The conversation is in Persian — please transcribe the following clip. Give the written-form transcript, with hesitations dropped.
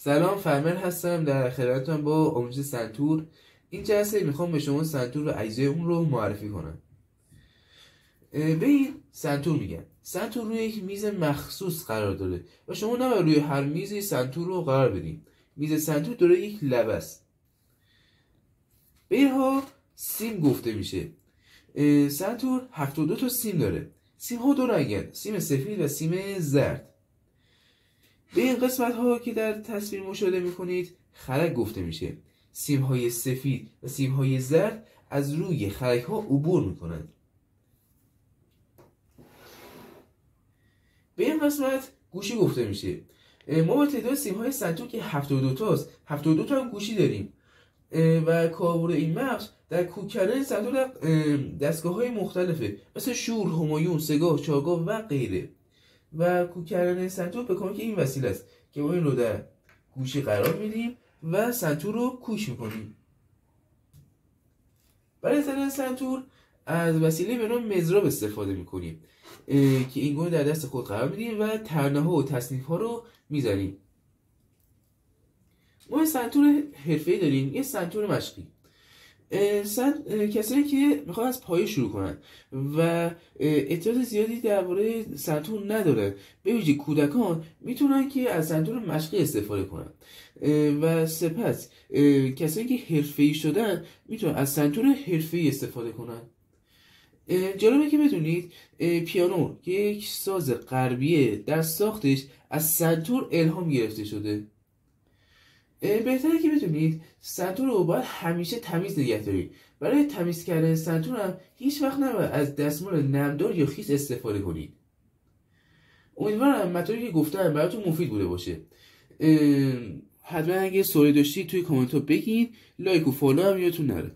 سلام، فرمر هستم در خدمتتون با آموزش سنتور. این جلسه میخوام به شما سنتور و اجزای اون رو معرفی کنم. به این سنتور میگن. سنتور روی یک میز مخصوص قرار داره و شما نباید روی هر میزی سنتور رو قرار بدین. میز سنتور داره یک لبه است. به اینها سیم گفته میشه. سنتور 72 تا سیم داره. سیم ها دو رنگن، سیم سفید و سیم زرد. به این قسمت ها که در تصویر مشاهده میکنید خرک گفته میشه. سیم های سفید و سیم های زرد از روی خرک ها عبور میکنند. به این قسمت گوشی گفته میشه. ما با تعداد سیم های سنتور که 72 تاست 72 تا هم گوشی داریم و کاربرد این مغز در کوک کردن سنتور در دستگاه های مختلفه، مثل شور، همایون، سگاه، چاگاه و غیره. و کوک کردن سنتور به کمک این وسیله است که ما این رو در گوشی قرار میدیم و سنتور رو کوک میکنیم. برای زدن سنتور از وسیله به نام مضراب استفاده میکنیم که این گونه در دست خود قرار میدیم و ترنه ها و تصنیف ها رو میزنیم. ما سنتور حرفه‌ای داریم، یه سنتور مشقی. کسایی که میخوان از پایه شروع کنن و اطلاعات زیادی درباره سنتور ندارن، به ویژه کودکان، میتونن که از سنتور مشقی استفاده کنن و سپس کسایی که حرفه‌ای شدن میتونن از سنتور حرفه‌ای استفاده کنن. جالبه که بدونید پیانو که یک ساز غربیه در ساختش از سنتور الهام گرفته شده. بهتره که بدونید سنتور رو باید همیشه تمیز نگه دارید. برای تمیز کردن سنتور هم هیچ وقت نباید از دستمال نمدار یا خیس استفاده کنید. امیدوارم مطالبی که گفتم براتون مفید بوده باشه. حتما اگه سوالی داشتید توی کامنت ها بگین. لایک و فالو هم یادتون نره.